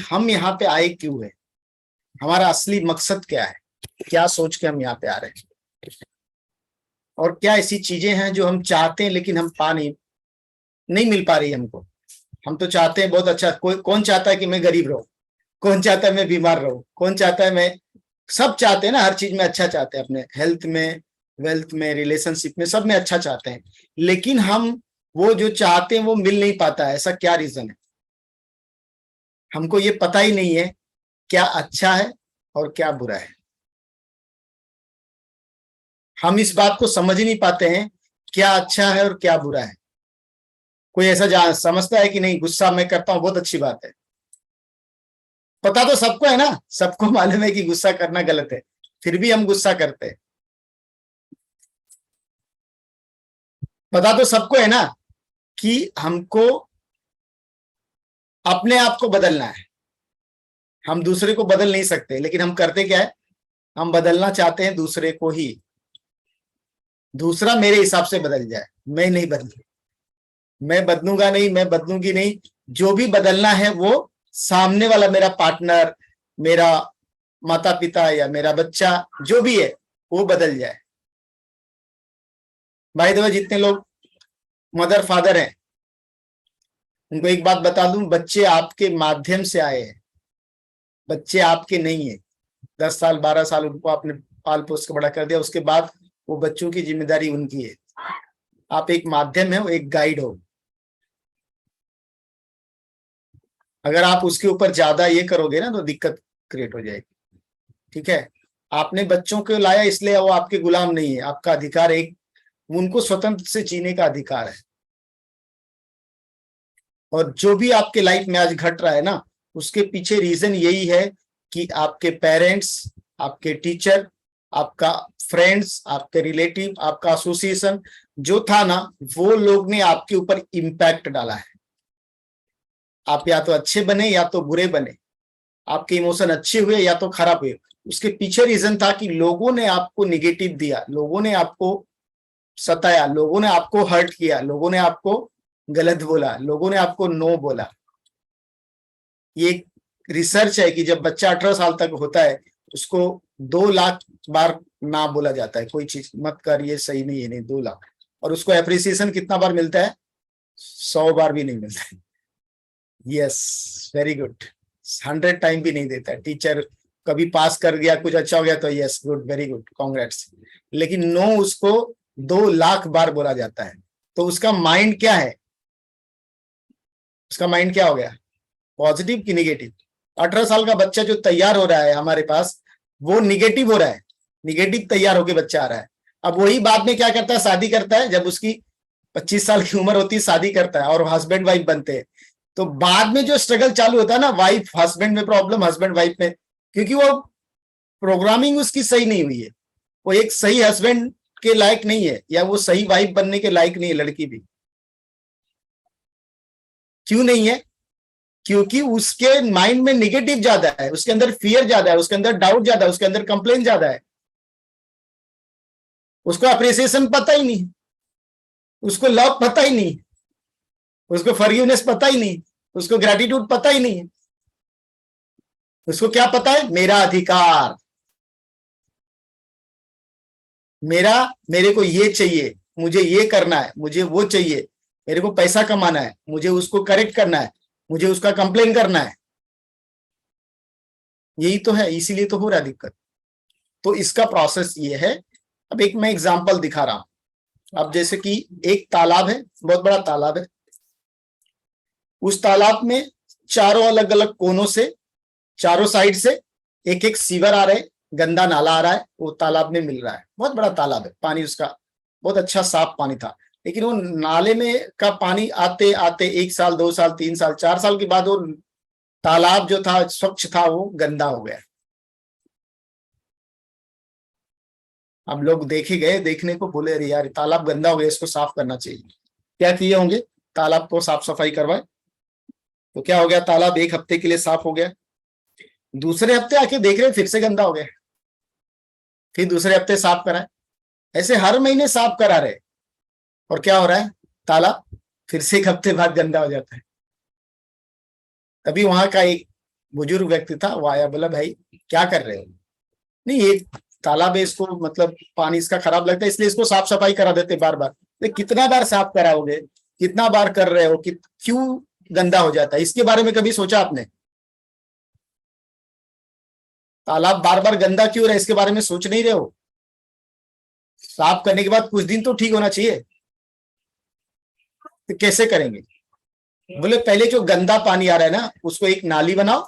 हम यहाँ पे आए क्यों है, हमारा असली मकसद क्या है, क्या सोच के हम यहाँ पे आ रहे हैं, और क्या ऐसी चीजें हैं जो हम चाहते हैं लेकिन हम पा नहीं मिल पा रही हमको। हम तो चाहते हैं बहुत अच्छा, कोई कौन चाहता है कि मैं गरीब रहूं, कौन चाहता है मैं बीमार रहूं, कौन चाहता है मैं, सब चाहते हैं ना, हर चीज में अच्छा चाहते हैं, अपने हेल्थ में, वेल्थ में, रिलेशनशिप में, सब में अच्छा चाहते हैं, लेकिन हम वो जो चाहते हैं वो मिल नहीं पाता है। ऐसा क्या रीजन है? हमको ये पता ही नहीं है क्या अच्छा है और क्या बुरा है। हम इस बात को समझ ही नहीं पाते हैं क्या अच्छा है और क्या बुरा है। कोई ऐसा समझता है कि नहीं गुस्सा मैं करता हूं बहुत अच्छी बात है, पता तो सबको है ना, सबको मालूम है कि गुस्सा करना गलत है, फिर भी हम गुस्सा करते हैं। पता तो सबको है ना कि हमको अपने आप को बदलना है, हम दूसरे को बदल नहीं सकते, लेकिन हम करते क्या है, हम बदलना चाहते हैं दूसरे को ही, दूसरा मेरे हिसाब से बदल जाए, मैं नहीं बदलू, मैं बदलूंगा नहीं, मैं बदलूंगी नहीं। जो भी बदलना है वो सामने वाला, मेरा पार्टनर, मेरा माता पिता या मेरा बच्चा, जो भी है वो बदल जाए। भाई देखो, जितने लोग मदर फादर हैं उनको एक बात बता दूं, बच्चे आपके माध्यम से आए हैं, बच्चे आपके नहीं है। 10 साल 12 साल उनको आपने पाल पोस के बड़ा कर दिया, उसके बाद वो बच्चों की जिम्मेदारी उनकी है। आप एक माध्यम है, वो एक गाइड हो। अगर आप उसके ऊपर ज्यादा ये करोगे ना तो दिक्कत क्रिएट हो जाएगी। ठीक है, आपने बच्चों को लाया इसलिए वो आपके गुलाम नहीं है, आपका अधिकार एक, उनको स्वतंत्र से जीने का अधिकार है। और जो भी आपके लाइफ में आज घट रहा है ना, उसके पीछे रीजन यही है कि आपके पेरेंट्स, आपके टीचर, आपका फ्रेंड्स, आपके रिलेटिव, आपका एसोसिएशन जो था ना, वो लोग ने आपके ऊपर इम्पैक्ट डाला है। आप या तो अच्छे बने या तो बुरे बने, आपके इमोशन अच्छे हुए या तो खराब हुए, उसके पीछे रीजन था कि लोगों ने आपको निगेटिव दिया, लोगों ने आपको सताया, लोगों ने आपको हर्ट किया, लोगों ने आपको गलत बोला, लोगों ने आपको नो बोला। ये रिसर्च है कि जब बच्चा 18 साल तक होता है उसको 2 लाख बार ना बोला जाता है, कोई चीज मत कर, ये सही नहीं है, नहीं, 2 लाख। और उसको एप्रिसिएशन कितना बार मिलता है? 100 बार भी नहीं मिलता है। Yes, very good. 100 टाइम भी नहीं देता है टीचर। कभी पास कर गया, कुछ अच्छा हो गया तो yes good, very good, congrats. लेकिन नो उसको 2 लाख बार बोला जाता है। तो उसका माइंड क्या है, उसका माइंड क्या हो गया, पॉजिटिव कि निगेटिव? 18 साल का बच्चा जो तैयार हो रहा है हमारे पास, वो निगेटिव हो रहा है, निगेटिव तैयार होके बच्चा आ रहा है। अब वही बाद में क्या करता है, शादी करता है, जब उसकी 25 साल की उम्र होती है शादी करता है और हस्बैंड वाइफ बनते हैं। तो बाद में जो स्ट्रगल चालू होता है ना, वाइफ हस्बैंड में प्रॉब्लम, हस्बैंड वाइफ में, क्योंकि वो प्रोग्रामिंग उसकी सही नहीं हुई है, वो एक सही हस्बैंड के लायक नहीं है, या वो सही वाइफ बनने के लायक नहीं है लड़की भी। क्यों नहीं है? क्योंकि उसके माइंड में निगेटिव ज्यादा है, उसके अंदर फियर ज्यादा है, उसके अंदर डाउट ज्यादा है, उसके अंदर कंप्लेन ज्यादा है। उसको अप्रिसिएशन पता ही नहीं, उसको लव पता ही नहीं, उसको फॉरगिवनेस पता ही नहीं, उसको ग्रेटिट्यूड पता ही नहीं है। उसको क्या पता है? मेरा अधिकार, मेरे को ये चाहिए, मुझे ये करना है, मुझे वो चाहिए, मेरे को पैसा कमाना है, मुझे उसको करेक्ट करना है, मुझे उसका कंप्लेन करना है। यही तो है, इसीलिए तो हो रहा है दिक्कत। तो इसका प्रोसेस ये है। अब एक मैं एग्जांपल दिखा रहा हूं। अब जैसे कि एक तालाब है, बहुत बड़ा तालाब है, उस तालाब में चारों अलग अलग कोनों से, चारों साइड से एक एक सीवर आ रहे हैं, गंदा नाला आ रहा है, वो तालाब में मिल रहा है। बहुत बड़ा तालाब है, पानी उसका बहुत अच्छा साफ पानी था, लेकिन वो नाले में का पानी आते आते 1 साल 2 साल 3 साल 4 साल के बाद वो तालाब जो था स्वच्छ था वो गंदा हो गया। अब लोग देखे गए, देखने को बोले अरे यार तालाब गंदा हो गया, इसको साफ करना चाहिए। क्या किए होंगे, तालाब को साफ सफाई करवाए, तो क्या हो गया, तालाब 1 हफ्ते के लिए साफ हो गया। दूसरे हफ्ते आके देख रहे फिर से गंदा हो गया, फिर दूसरे हफ्ते साफ कराए, ऐसे हर महीने साफ करा रहे। और क्या हो रहा है, तालाब फिर से 1 हफ्ते बाद गंदा हो जाता है। तभी वहां का एक बुजुर्ग व्यक्ति था, वो आया, बोला भाई क्या कर रहे हो? नहीं, ये तालाब है, इसको मतलब पानी इसका खराब लगता है, इसलिए इसको साफ सफाई करा देते बार बार। तो कितना बार साफ कराओगे, कितना बार कर रहे हो, कि क्यों गंदा हो जाता है? इसके बारे में कभी सोचा आपने? तालाब बार बार गंदा क्यों रहा है, इसके बारे में सोच नहीं रहे हो? साफ करने के बाद कुछ दिन तो ठीक होना चाहिए, तो कैसे करेंगे? बोले पहले जो गंदा पानी आ रहा है ना, उसको एक नाली बनाओ,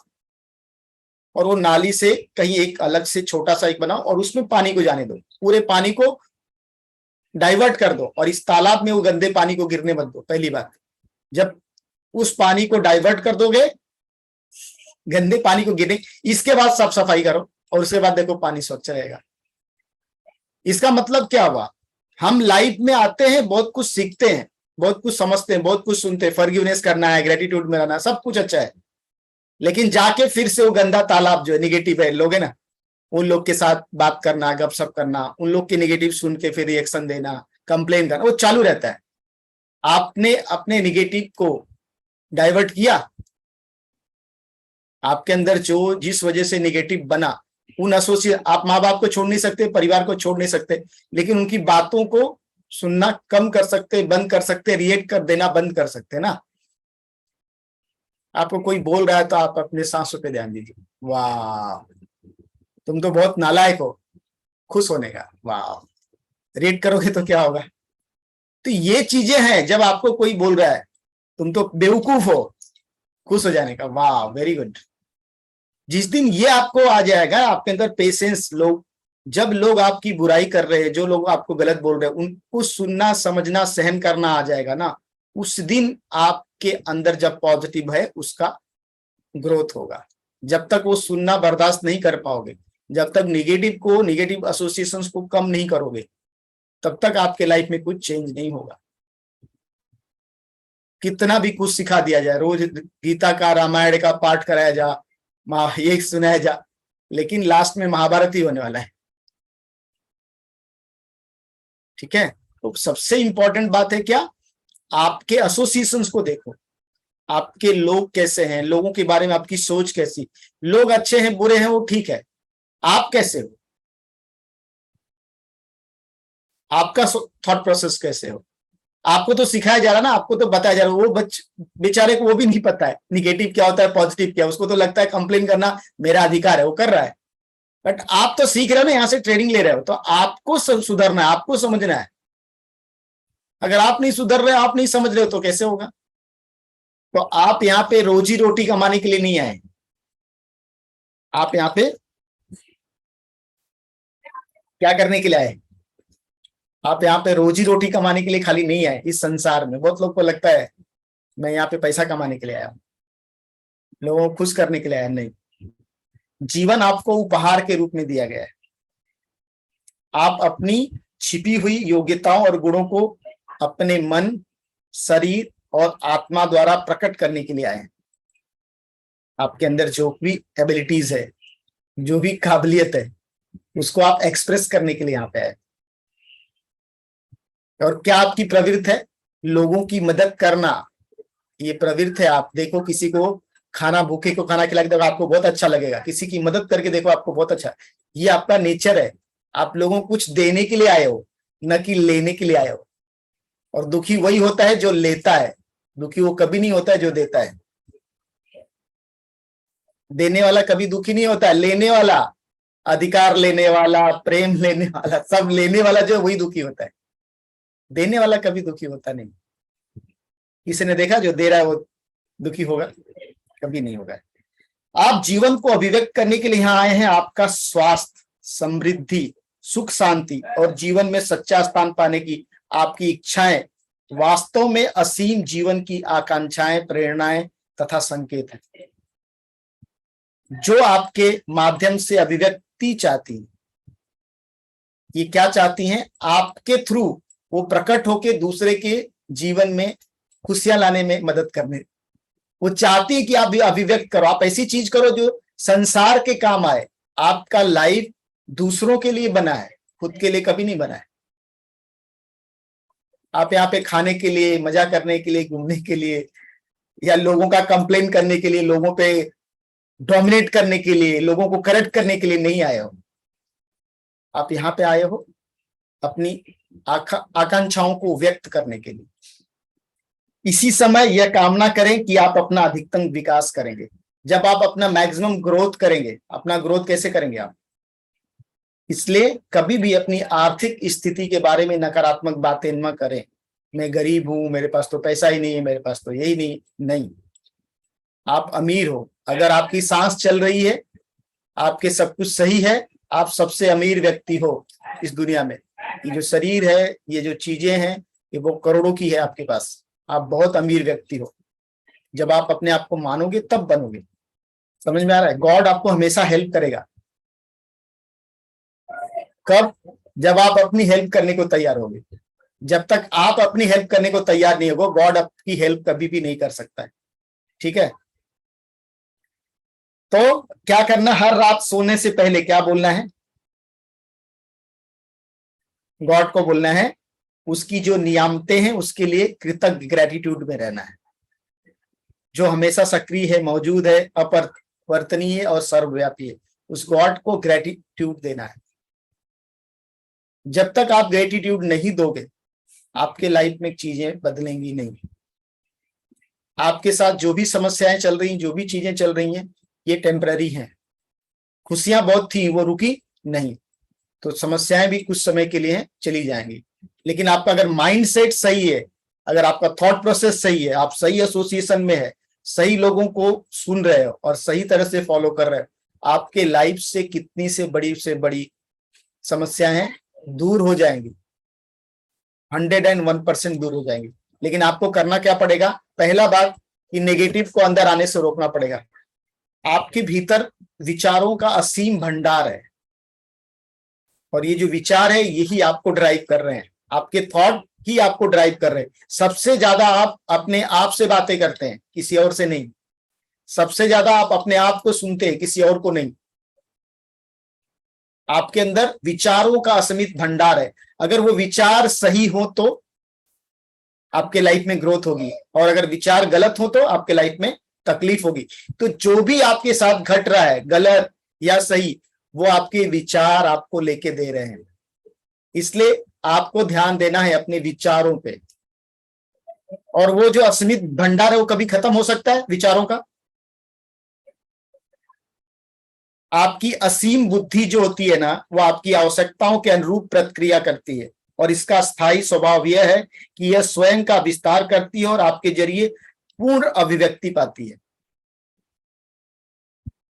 और वो नाली से कहीं एक अलग से छोटा सा एक बनाओ, और उसमें पानी को जाने दो, पूरे पानी को डाइवर्ट कर दो, और इस तालाब में वो गंदे पानी को गिरने मत दो। पहली बात, जब उस पानी को डाइवर्ट कर दोगे, गंदे पानी को गिरने, इसके बाद साफ सफाई करो, और उसके बाद देखो पानी स्वच्छ रहेगा। इसका मतलब क्या हुआ? हम लाइफ में आते हैं, बहुत कुछ सीखते हैं, बहुत कुछ समझते हैं, बहुत कुछ सुनते हैं, फॉरगिवनेस करना है, ग्रेटिट्यूड में रहना, सब कुछ अच्छा है, लेकिन जाके फिर से वो गंदा तालाब जो है, निगेटिव है लोग है ना, उन लोग के साथ बात करना, गपशप करना, उन लोग के निगेटिव सुन के फिर रिएक्शन देना, कंप्लेन करना, वो चालू रहता है। आपने अपने निगेटिव को डाइवर्ट किया, आपके अंदर जो जिस वजह से निगेटिव बना, उन एसोसिएट, आप माँ बाप को छोड़ नहीं सकते, परिवार को छोड़ नहीं सकते, लेकिन उनकी बातों को सुनना कम कर सकते, बंद कर सकते, रिएक्ट कर देना बंद कर सकते ना। आपको कोई बोल रहा है तो आप अपने सांसों पे ध्यान दीजिए। वाह, तुम तो बहुत नालायक हो, खुश होने का। वाह, रीड करोगे तो क्या होगा? तो ये चीजें हैं, जब आपको कोई बोल रहा है तुम तो बेवकूफ हो, खुश हो जाने का। वाह, वेरी गुड। जिस दिन ये आपको आ जाएगा, आपके अंदर पेशेंस, लोग जब लोग आपकी बुराई कर रहे हैं, जो लोग आपको गलत बोल रहे हैं, उनको सुनना, समझना, सहन करना आ जाएगा ना, उस दिन आपके अंदर जब पॉजिटिव है उसका ग्रोथ होगा। जब तक वो सुनना बर्दाश्त नहीं कर पाओगे, जब तक निगेटिव को, निगेटिव एसोसिएशंस को कम नहीं करोगे, तब तक आपके लाइफ में कुछ चेंज नहीं होगा। कितना भी कुछ सिखा दिया जाए, रोज गीता का, रामायण का पाठ कराया जा, ये सुनाया जा, लेकिन लास्ट में महाभारत ही होने वाला है। ठीक है, तो सबसे इंपॉर्टेंट बात है क्या? आपके एसोसिएशंस को देखो, आपके लोग कैसे हैं, लोगों के बारे में आपकी सोच कैसी, लोग अच्छे हैं बुरे हैं वो ठीक है, आप कैसे हो, आपका थॉट प्रोसेस कैसे हो? आपको तो सिखाया जा रहा ना, आपको तो बताया जा रहा, वो बेचारे को वो भी नहीं पता है निगेटिव क्या होता है, पॉजिटिव क्या, उसको तो लगता है कंप्लेन करना मेरा अधिकार है, वो कर रहा है। बट आप तो सीख रहे हो ना, यहां से ट्रेनिंग ले रहे हो, तो आपको सुधरना है, आपको समझना है। अगर आप नहीं सुधर रहे, आप नहीं समझ रहे हो, तो कैसे होगा? तो आप यहाँ पे रोजी रोटी कमाने के लिए नहीं आए, आप यहाँ पे क्या करने के लिए आए? आप यहाँ पे रोजी रोटी कमाने के लिए खाली नहीं आए। इस संसार में बहुत लोग को लगता है मैं यहाँ पे पैसा कमाने के लिए आया हूँ, लोगों को खुश करने के लिए आया, नहीं। जीवन आपको उपहार के रूप में दिया गया है, आप अपनी छिपी हुई योग्यताओं और गुणों को अपने मन, शरीर और आत्मा द्वारा प्रकट करने के लिए आए हैं। आपके अंदर जो भी एबिलिटीज है, जो भी काबिलियत है, उसको आप एक्सप्रेस करने के लिए यहाँ पे आए। और क्या आपकी प्रवृत्ति है? लोगों की मदद करना, ये प्रवृत्ति है। आप देखो किसी को खाना, भूखे को खाना खिला के देखो, आपको बहुत अच्छा लगेगा, किसी की मदद करके देखो, आपको बहुत अच्छा, ये आपका नेचर है। आप लोगों को कुछ देने के लिए आए हो, न कि लेने के लिए आए हो। और दुखी वही होता है जो लेता है, दुखी वो कभी नहीं होता है जो देता है। देने वाला कभी दुखी नहीं होता है, लेने वाला, अधिकार लेने वाला, प्रेम लेने वाला, सब लेने वाला जो है वही दुखी होता है, देने वाला कभी दुखी होता नहीं। किसी ने देखा जो दे रहा है वो दुखी होगा? कभी नहीं होगा। आप जीवन को अभिव्यक्त करने के लिए यहाँ आए हैं। आपका स्वास्थ्य, समृद्धि, सुख, शांति और जीवन में सच्चा स्थान पाने की आपकी इच्छाएं वास्तव में असीम जीवन की आकांक्षाएं, प्रेरणाएं तथा संकेत हैं, जो आपके माध्यम से अभिव्यक्ति चाहती है। ये क्या चाहती हैं? आपके थ्रू वो प्रकट होके दूसरे के जीवन में खुशियां लाने में मदद करने, वो चाहती है कि आप भी अभिव्यक्त करो, आप ऐसी चीज करो जो संसार के काम आए। आपका लाइफ दूसरों के लिए बना है, खुद के लिए कभी नहीं बना है। आप यहाँ पे खाने के लिए, मजा करने के लिए, घूमने के लिए, या लोगों का कंप्लेन करने के लिए, लोगों पे डोमिनेट करने के लिए, लोगों को करेक्ट करने के लिए नहीं आए हो। आप यहाँ पे आए हो अपनी आकांक्षाओं को व्यक्त करने के लिए। इसी समय यह कामना करें कि आप अपना अधिकतम विकास करेंगे। जब आप अपना मैक्सिमम ग्रोथ करेंगे, अपना ग्रोथ कैसे करेंगे आप? इसलिए कभी भी अपनी आर्थिक स्थिति के बारे में नकारात्मक बातें न करें। मैं गरीब हूं, मेरे पास तो पैसा ही नहीं है, मेरे पास तो यही नहीं। आप अमीर हो। अगर आपकी सांस चल रही है, आपके सब कुछ सही है, आप सबसे अमीर व्यक्ति हो इस दुनिया में। ये जो शरीर है, ये जो चीजें हैं, ये वो करोड़ों की है आपके पास। आप बहुत अमीर व्यक्ति हो। जब आप अपने आप को मानोगे तब बनोगे। समझ में आ रहा है? गॉड आपको हमेशा हेल्प करेगा। कब? जब आप अपनी हेल्प करने को तैयार होगे। जब तक आप अपनी हेल्प करने को तैयार नहीं होगे, गॉड आपकी हेल्प कभी भी नहीं कर सकता है। ठीक है? तो क्या करना? हर रात सोने से पहले क्या बोलना है? गॉड को बोलना है, उसकी जो नियामतें हैं उसके लिए कृतज्ञ, ग्रेटिट्यूड में रहना है। जो हमेशा सक्रिय है, मौजूद है, अपरिवर्तनीय और सर्वव्यापी है, उस गॉड को ग्रेटिट्यूड देना है। जब तक आप ग्रेटिट्यूड नहीं दोगे, आपके लाइफ में चीजें बदलेंगी नहीं। आपके साथ जो भी समस्याएं चल रही हैं, जो भी चीजें चल रही हैं, ये टेम्पररी हैं। खुशियां बहुत थी, वो रुकी नहीं, तो समस्याएं भी कुछ समय के लिए चली जाएंगी। लेकिन आपका अगर माइंड सेट सही है, अगर आपका थॉट प्रोसेस सही है, आप सही एसोसिएशन में है, सही लोगों को सुन रहे हो और सही तरह से फॉलो कर रहे हो, आपके लाइफ से कितनी से बड़ी समस्याएं दूर हो जाएंगी। 101% दूर हो जाएंगी। लेकिन आपको करना क्या पड़ेगा? पहला बात कि नेगेटिव को अंदर आने से रोकना पड़ेगा। आपके भीतर विचारों का असीम भंडार है, और ये जो विचार है यही आपको ड्राइव कर रहे हैं। आपके थॉट ही आपको ड्राइव कर रहे हैं। सबसे ज्यादा आप अपने आप से बातें करते हैं, किसी और से नहीं। सबसे ज्यादा आप अपने आप को सुनते हैं, किसी और को नहीं। आपके अंदर विचारों का असीमित भंडार है। अगर वो विचार सही हो तो आपके लाइफ में ग्रोथ होगी, और अगर विचार गलत हो तो आपके लाइफ में तकलीफ होगी। तो जो भी आपके साथ घट रहा है, गलत या सही, वो आपके विचार आपको लेके दे रहे हैं। इसलिए आपको ध्यान देना है अपने विचारों पे। और वो जो असीमित भंडार है वो कभी खत्म हो सकता है विचारों का? आपकी असीम बुद्धि जो होती है ना, वो आपकी आवश्यकताओं के अनुरूप प्रतिक्रिया करती है, और इसका स्थायी स्वभाव यह है कि यह स्वयं का विस्तार करती है और आपके जरिए पूर्ण अभिव्यक्ति पाती है।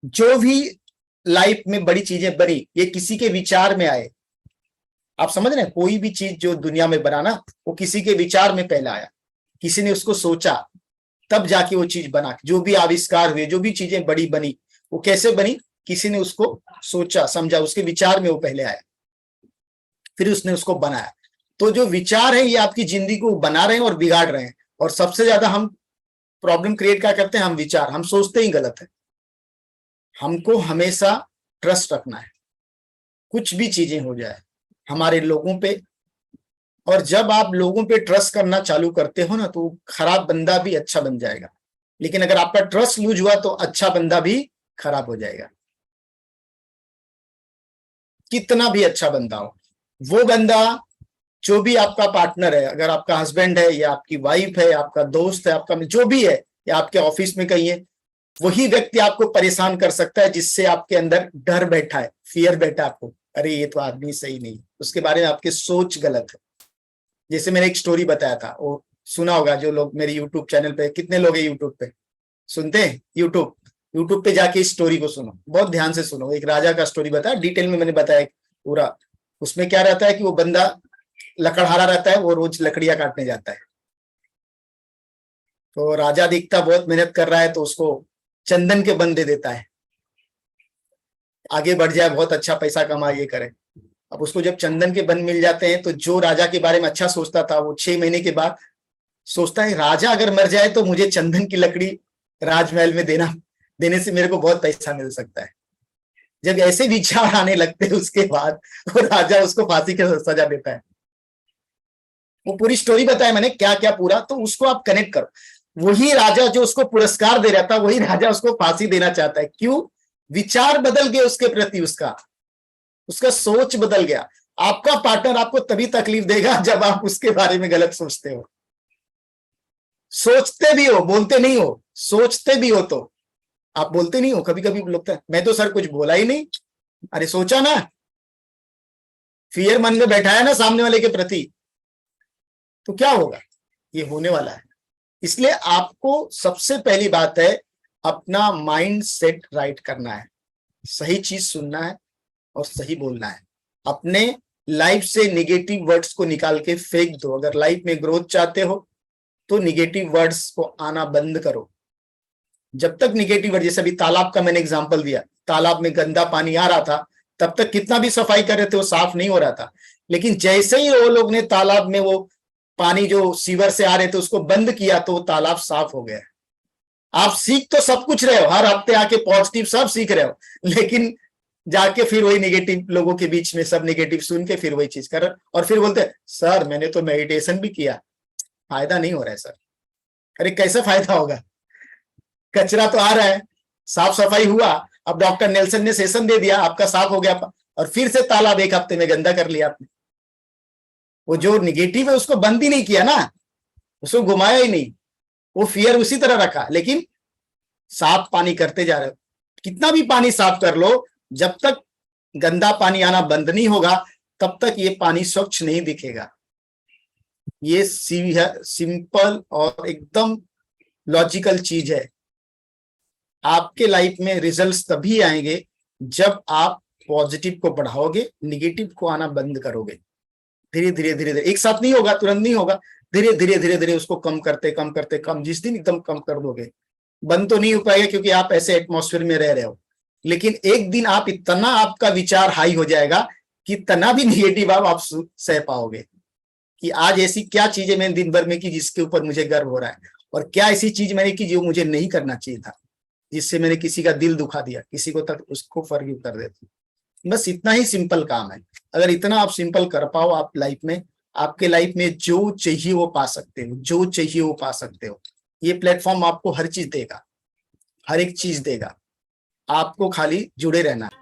जो भी लाइफ में बड़ी चीजें बनी, ये किसी के विचार में आए। आप समझ रहे हैं? कोई भी चीज जो दुनिया में बना ना, वो किसी के विचार में पहले आया। किसी ने उसको सोचा, तब जाके वो चीज बना। जो भी आविष्कार हुए, जो भी चीजें बड़ी बनी, वो कैसे बनी? किसी ने उसको सोचा, समझा, उसके विचार में वो पहले आया, फिर उसने उसको बनाया। तो जो विचार है ये आपकी जिंदगी को बना रहे हैं और बिगाड़ रहे हैं। और सबसे ज्यादा हम प्रॉब्लम क्रिएट क्या करते हैं? हम विचार, हम सोचते ही गलत है। हमको हमेशा ट्रस्ट रखना है, कुछ भी चीजें हो जाए हमारे लोगों पे। और जब आप लोगों पे ट्रस्ट करना चालू करते हो ना, तो खराब बंदा भी अच्छा बन जाएगा। लेकिन अगर आपका ट्रस्ट लूज हुआ तो अच्छा बंदा भी खराब हो जाएगा। कितना भी अच्छा बंदा हो, वो बंदा, जो भी आपका पार्टनर है, अगर आपका हस्बैंड है या आपकी वाइफ है, आपका दोस्त है, आपका जो भी है, या आपके ऑफिस में कहीं है, वही व्यक्ति आपको परेशान कर सकता है जिससे आपके अंदर डर बैठा है, फियर बैठा है आपको। अरे ये तो आदमी सही नहीं, उसके बारे में आपकी सोच गलत है। जैसे मैंने एक स्टोरी बताया था, वो सुना होगा जो लोग मेरे यूट्यूब चैनल पे, कितने लोग हैं यूट्यूब पे सुनते हैं? यूट्यूब पे जाके इस स्टोरी को सुनो, बहुत ध्यान से सुनो। एक राजा का स्टोरी बताया, डिटेल में मैंने बताया पूरा। उसमें क्या रहता है कि वो बंदा लकड़हारा रहता है, वो रोज लकड़ियां काटने जाता है। तो राजा दिखता बहुत मेहनत कर रहा है, तो उसको चंदन के बन दे देता है, आगे बढ़ जाए, बहुत अच्छा पैसा कमाए, ये करे। अब उसको जब चंदन के बन मिल जाते हैं, तो जो राजा के बारे में अच्छा सोचता था, वो 6 महीने के बाद सोचता है, राजा अगर मर जाए तो मुझे चंदन की लकड़ी राजमहल में देने से मेरे को बहुत पैसा मिल सकता है। जब ऐसे विचार आने लगते हैं, उसके बाद वो राजा उसको फांसी की सजा देता है। वो पूरी स्टोरी बताया मैंने क्या क्या पूरा, तो उसको आप कनेक्ट करो। वही राजा जो उसको पुरस्कार दे रहा था, वही राजा उसको फांसी देना चाहता है। क्यों? विचार बदल गए उसके प्रति, उसका सोच बदल गया। आपका पार्टनर आपको तभी तकलीफ देगा जब आप उसके बारे में गलत सोचते हो। सोचते भी हो, बोलते नहीं हो। सोचते भी हो तो आप बोलते नहीं हो। कभी कभी लगता है मैं तो सर कुछ बोला ही नहीं। अरे सोचा ना, फियर मन में बैठाया ना सामने वाले के प्रति, तो क्या होगा? ये होने वाला है। इसलिए आपको सबसे पहली बात है अपना माइंड सेट राइट करना है, सही चीज सुनना है और सही बोलना है। अपने लाइफ से निगेटिव वर्ड्स को निकाल के फेंक दो। अगर लाइफ में ग्रोथ चाहते हो तो निगेटिव वर्ड्स को आना बंद करो। जब तक निगेटिव वर्ड, जैसे अभी तालाब का मैंने एग्जांपल दिया, तालाब में गंदा पानी आ रहा था, तब तक कितना भी सफाई कर रहे थे वो साफ नहीं हो रहा था। लेकिन जैसे ही वो लोग ने तालाब में वो पानी जो सीवर से आ रहे थे उसको बंद किया तो वो तालाब साफ हो गया। आप सीख तो सब कुछ रहे हो, हर हफ्ते आके पॉजिटिव सब सीख रहे हो, लेकिन जाके फिर वही निगेटिव लोगों के बीच में सब निगेटिव सुन के फिर वही चीज कर रहे, और फिर बोलते हैं सर मैंने तो मेडिटेशन भी किया, फायदा नहीं हो रहा है सर। अरे कैसा फायदा होगा? कचरा तो आ रहा है, साफ सफाई हुआ, अब डॉक्टर नेल्सन ने सेशन दे दिया, आपका साफ हो गया, और फिर से तालाब एक हफ्ते में गंदा कर लिया आपने। वो जो निगेटिव है उसको बंद ही नहीं किया ना, उसको घुमाया ही नहीं, वो फियर उसी तरह रखा, लेकिन साफ पानी करते जा रहे हो। कितना भी पानी साफ कर लो, जब तक गंदा पानी आना बंद नहीं होगा तब तक ये पानी स्वच्छ नहीं दिखेगा। ये सिंपल और एकदम लॉजिकल चीज है। आपके लाइफ में रिजल्ट्स तभी आएंगे जब आप पॉजिटिव को बढ़ाओगे, निगेटिव को आना बंद करोगे। धीरे धीरे धीरे धीरे, एक साथ नहीं होगा, तुरंत नहीं होगा, धीरे धीरे धीरे धीरे उसको कम करते कम करते कम, जिस दिन एकदम कम कर दोगे, बंद तो नहीं हो पाएगा क्योंकि आप ऐसे एटमॉस्फेयर में रह रहे हो, लेकिन एक दिन आप इतना, आपका विचार हाई हो जाएगा कि इतना भी निगेटिव आप सह पाओगे कि आज ऐसी क्या चीजें मैंने दिन भर में की जिसके ऊपर मुझे गर्व हो रहा है, और क्या ऐसी चीज मैंने की जो मुझे नहीं करना चाहिए था, जिससे मैंने किसी का दिल दुखा दिया, किसी को तक उसको फॉरगिव कर देते। बस इतना ही सिंपल काम है। अगर इतना आप सिंपल कर पाओ, आप लाइफ में, आपके लाइफ में जो चाहिए वो पा सकते हो, जो चाहिए वो पा सकते हो। ये प्लेटफॉर्म आपको हर चीज देगा, हर एक चीज देगा, आपको खाली जुड़े रहना है।